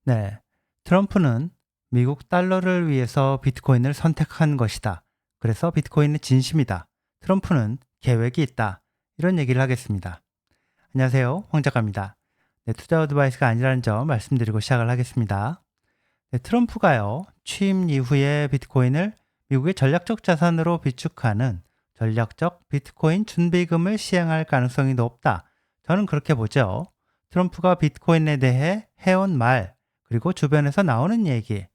네, 트럼프는 미국 달러를 위해서 비트코인을 선택한 것이다. 그래서 비트코인은 진심이다. 트럼프는 계획이 있다. 이런 얘기를 하겠습니다. 안녕하세요. 황 작가입니다. 네, 투자 어드바이스가 아니라는 점 말씀드리고 시작을 하겠습니다. 네, 트럼프가요, 취임 이후에 비트코인을 미국의 전략적 자산으로 비축하는 전략적 비트코인 준비금을 시행할 가능성이 높다. 저는 그렇게 보죠. 트럼프가 비트코인에 대해 해온 말, 그리고 주변에서 나오는 얘기,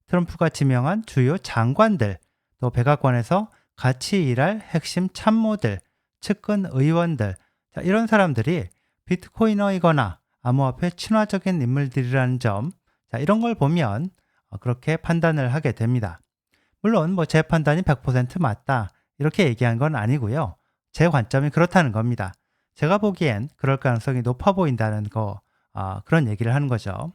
트럼프가 지명한 주요 장관들, 또 백악관에서 같이 일할 핵심 참모들, 측근 의원들, 자, 이런 사람들이 비트코이너이거나 암호화폐 친화적인 인물들이라는 점, 자, 이런 걸 보면 그렇게 판단을 하게 됩니다. 물론 제 판단이 100% 맞다 이렇게 얘기한 건 아니고요. 제 관점이 그렇다는 겁니다. 제가 보기엔 그럴 가능성이 높아 보인다는 그런 얘기를 하는 거죠.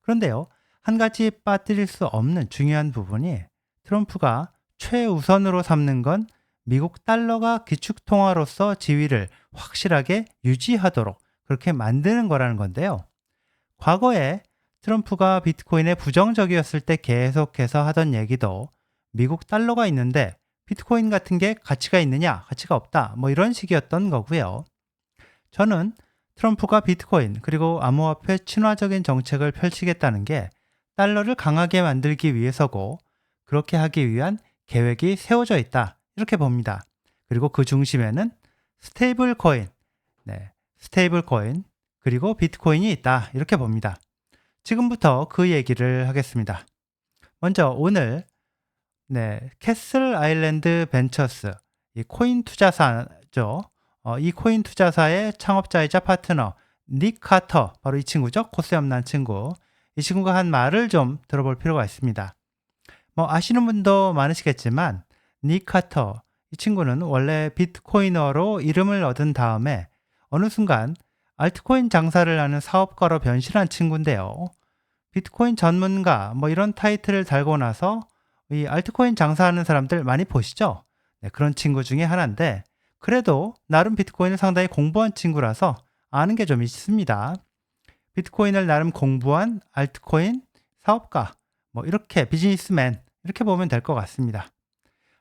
그런데요, 한 가지 빠뜨릴 수 없는 중요한 부분이 트럼프가 최우선으로 삼는 건 미국 달러가 기축통화로서 지위를 확실하게 유지하도록 그렇게 만드는 거라는 건데요. 과거에 트럼프가 비트코인에 부정적이었을 때 계속해서 하던 얘기도 미국 달러가 있는데 비트코인 같은 게 가치가 있느냐, 가치가 없다, 이런 식이었던 거고요. 저는 트럼프가 비트코인 그리고 암호화폐 친화적인 정책을 펼치겠다는 게 달러를 강하게 만들기 위해서고 그렇게 하기 위한 계획이 세워져 있다. 이렇게 봅니다. 그리고 그 중심에는 스테이블 코인, 스테이블 코인 그리고 비트코인이 있다. 이렇게 봅니다. 지금부터 그 얘기를 하겠습니다. 먼저 오늘 캐슬 아일랜드 벤처스, 이 코인 투자사죠. 이 코인 투자사의 창업자이자 파트너 닉 카터, 바로 이 친구죠. 코스염난 친구. 이 친구가 한 말을 좀 들어볼 필요가 있습니다. 아시는 분도 많으시겠지만 닉 카터, 이 친구는 원래 비트코이너로 이름을 얻은 다음에 어느 순간 알트코인 장사를 하는 사업가로 변신한 친구인데요. 비트코인 전문가 이런 타이틀을 달고 나서 이 알트코인 장사하는 사람들 많이 보시죠? 네, 그런 친구 중에 하나인데 그래도 나름 비트코인을 상당히 공부한 친구라서 아는 게 좀 있습니다. 비트코인을 나름 공부한 알트코인 사업가, 이렇게 비즈니스맨 이렇게 보면 될 것 같습니다.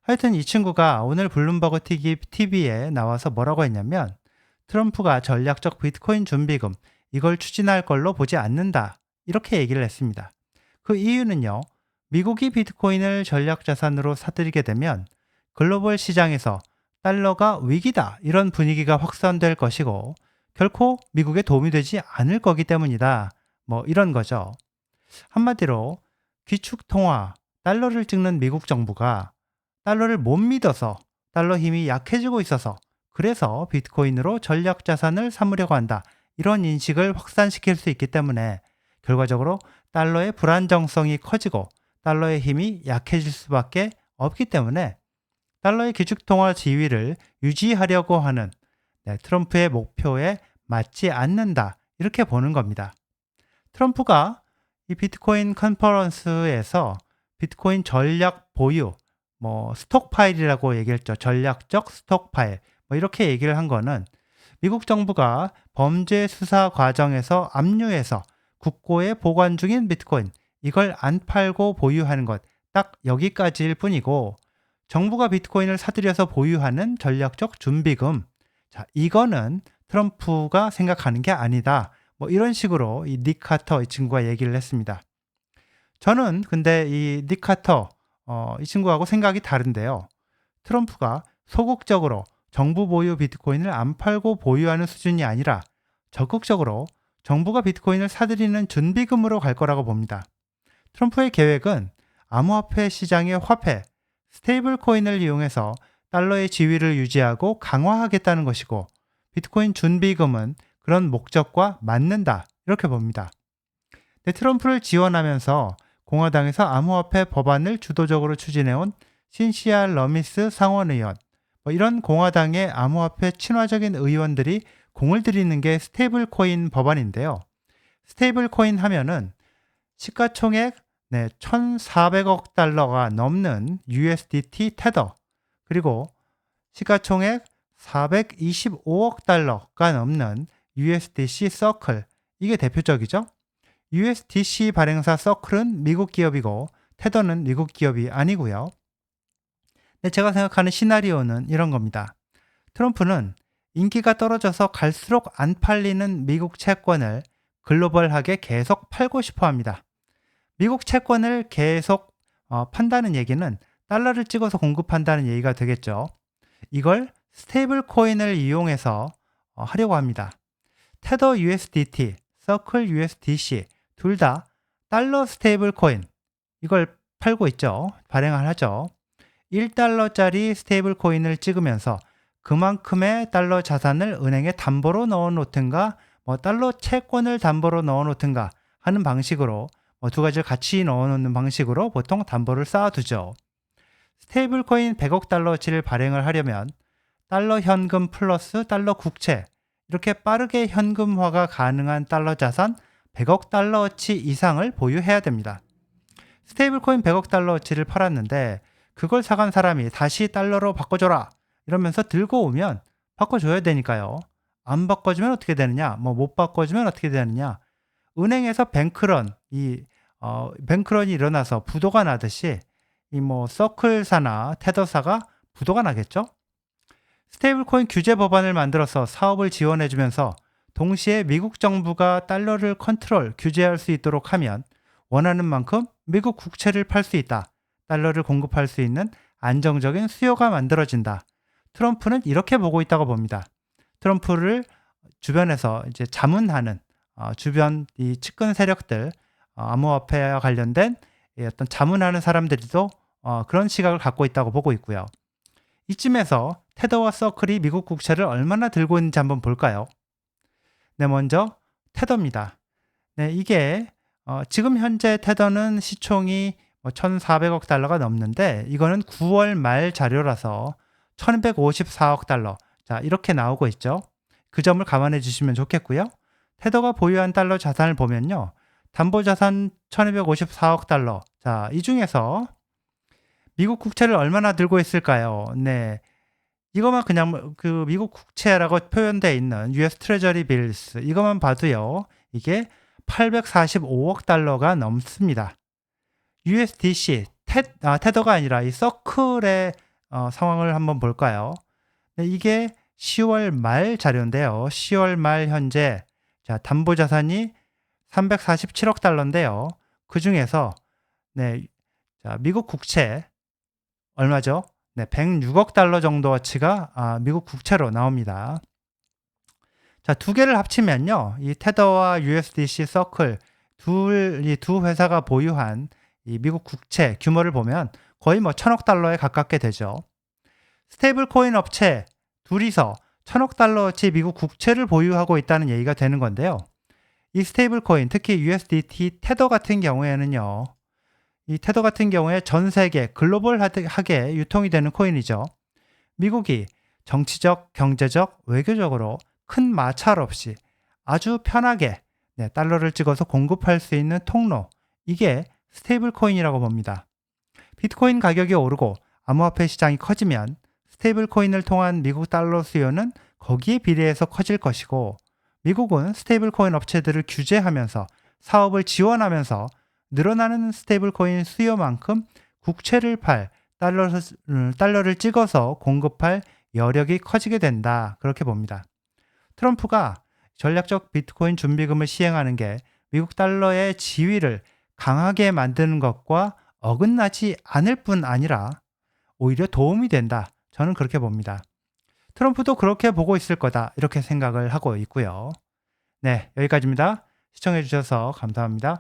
하여튼 이 친구가 오늘 블룸버그 TV에 나와서 뭐라고 했냐면 트럼프가 전략적 비트코인 준비금 이걸 추진할 걸로 보지 않는다. 이렇게 얘기를 했습니다. 그 이유는요. 미국이 비트코인을 전략 자산으로 사들이게 되면 글로벌 시장에서 달러가 위기다 이런 분위기가 확산될 것이고 결코 미국에 도움이 되지 않을 거기 때문이다. 이런 거죠. 한마디로 기축통화, 달러를 찍는 미국 정부가 달러를 못 믿어서 달러 힘이 약해지고 있어서 그래서 비트코인으로 전략 자산을 삼으려고 한다. 이런 인식을 확산시킬 수 있기 때문에 결과적으로 달러의 불안정성이 커지고 달러의 힘이 약해질 수밖에 없기 때문에 달러의 기축통화 지위를 유지하려고 하는 트럼프의 목표에 맞지 않는다. 이렇게 보는 겁니다. 트럼프가 이 비트코인 컨퍼런스에서 비트코인 전략 보유, 스톡파일이라고 얘기했죠. 전략적 스톡파일. 이렇게 얘기를 한 거는 미국 정부가 범죄 수사 과정에서 압류해서 국고에 보관 중인 비트코인, 이걸 안 팔고 보유하는 것, 딱 여기까지일 뿐이고, 정부가 비트코인을 사들여서 보유하는 전략적 준비금, 자, 이거는 트럼프가 생각하는 게 아니다. 이런 식으로 이 닉 카터 이 친구가 얘기를 했습니다. 저는 근데 이 닉 카터, 이 친구하고 생각이 다른데요. 트럼프가 소극적으로 정부 보유 비트코인을 안 팔고 보유하는 수준이 아니라 적극적으로 정부가 비트코인을 사들이는 준비금으로 갈 거라고 봅니다. 트럼프의 계획은 암호화폐 시장의 화폐, 스테이블 코인을 이용해서 달러의 지위를 유지하고 강화하겠다는 것이고 비트코인 준비금은 그런 목적과 맞는다. 이렇게 봅니다. 트럼프를 지원하면서 공화당에서 암호화폐 법안을 주도적으로 추진해온 신시아 러미스 상원의원, 이런 공화당의 암호화폐 친화적인 의원들이 공을 들이는 게 스테이블 코인 법안인데요. 스테이블 코인 하면은 시가총액 1,400억 달러가 넘는 USDT 테더, 그리고 시가총액 425억 달러가 넘는 USDC 서클, 이게 대표적이죠. USDC 발행사 서클은 미국 기업이고 테더는 미국 기업이 아니고요. 네, 제가 생각하는 시나리오는 이런 겁니다. 트럼프는 인기가 떨어져서 갈수록 안 팔리는 미국 채권을 글로벌하게 계속 팔고 싶어 합니다. 미국 채권을 계속 판다는 얘기는 달러를 찍어서 공급한다는 얘기가 되겠죠. 이걸 스테이블 코인을 이용해서 하려고 합니다. 테더 USDT, 서클 USDC 둘 다 달러 스테이블 코인 이걸 팔고 있죠. 발행을 하죠. 1달러짜리 스테이블 코인을 찍으면서 그만큼의 달러 자산을 은행에 담보로 넣어 놓든가 달러 채권을 담보로 넣어 놓든가 하는 방식으로 두 가지를 같이 넣어 놓는 방식으로 보통 담보를 쌓아두죠. 스테이블 코인 100억 달러치를 발행을 하려면 달러 현금 플러스 달러 국채 이렇게 빠르게 현금화가 가능한 달러 자산 100억 달러치 이상을 보유해야 됩니다. 스테이블 코인 100억 달러치를 팔았는데 그걸 사간 사람이 다시 달러로 바꿔줘라 이러면서 들고 오면 바꿔줘야 되니까요. 안 바꿔주면 어떻게 되느냐? 못 바꿔주면 어떻게 되느냐? 은행에서 뱅크런이 일어나서 부도가 나듯이 서클사나 테더사가 부도가 나겠죠? 스테이블 코인 규제 법안을 만들어서 사업을 지원해주면서 동시에 미국 정부가 달러를 규제할 수 있도록 하면 원하는 만큼 미국 국채를 팔 수 있다. 달러를 공급할 수 있는 안정적인 수요가 만들어진다. 트럼프는 이렇게 보고 있다고 봅니다. 트럼프를 주변에서 이제 자문하는 주변 이 측근 세력들, 암호화폐와 관련된 어떤 자문하는 사람들도 그런 시각을 갖고 있다고 보고 있고요. 이쯤에서 테더와 서클이 미국 국채를 얼마나 들고 있는지 한번 볼까요? 네, 먼저 테더입니다. 네, 이게 지금 현재 테더는 시총이 1,400억 달러가 넘는데 이거는 9월 말 자료라서 1,154억 달러. 자, 이렇게 나오고 있죠. 그 점을 감안해 주시면 좋겠고요. 테더가 보유한 달러 자산을 보면요. 담보 자산 1,254억 달러. 자, 이 중에서 미국 국채를 얼마나 들고 있을까요? 네. 이것만 그냥 그 미국 국채라고 표현되어 있는 US 트레저리 빌스 이것만 봐도요. 이게 845억 달러가 넘습니다. USDC 테더가 아니라 이 서클의 상황을 한번 볼까요? 네, 이게 10월 말 자료인데요. 10월 말 현재 담보 자산이 347억 달러인데요. 그 중에서 미국 국채 얼마죠? 네, 106억 달러 정도어치가 미국 국채로 나옵니다. 자, 두 개를 합치면요. 이 테더와 USDC 서클 이 두 회사가 보유한 이 미국 국채 규모를 보면 거의 1,000억 달러에 가깝게 되죠. 스테이블 코인 업체 둘이서 1,000억 달러어치 미국 국채를 보유하고 있다는 얘기가 되는 건데요. 이 스테이블 코인, 특히 USDT 테더 같은 경우에는요. 이 테더 같은 경우에 전 세계 글로벌하게 유통이 되는 코인이죠. 미국이 정치적, 경제적, 외교적으로 큰 마찰 없이 아주 편하게 달러를 찍어서 공급할 수 있는 통로, 이게 스테이블 코인이라고 봅니다. 비트코인 가격이 오르고 암호화폐 시장이 커지면 스테이블 코인을 통한 미국 달러 수요는 거기에 비례해서 커질 것이고, 미국은 스테이블 코인 업체들을 규제하면서 사업을 지원하면서 늘어나는 스테이블 코인 수요만큼 국채를 팔 달러를 찍어서 공급할 여력이 커지게 된다. 그렇게 봅니다. 트럼프가 전략적 비트코인 준비금을 시행하는 게 미국 달러의 지위를 강하게 만드는 것과 어긋나지 않을 뿐 아니라 오히려 도움이 된다. 저는 그렇게 봅니다. 트럼프도 그렇게 보고 있을 거다. 이렇게 생각을 하고 있고요. 네, 여기까지입니다. 시청해 주셔서 감사합니다.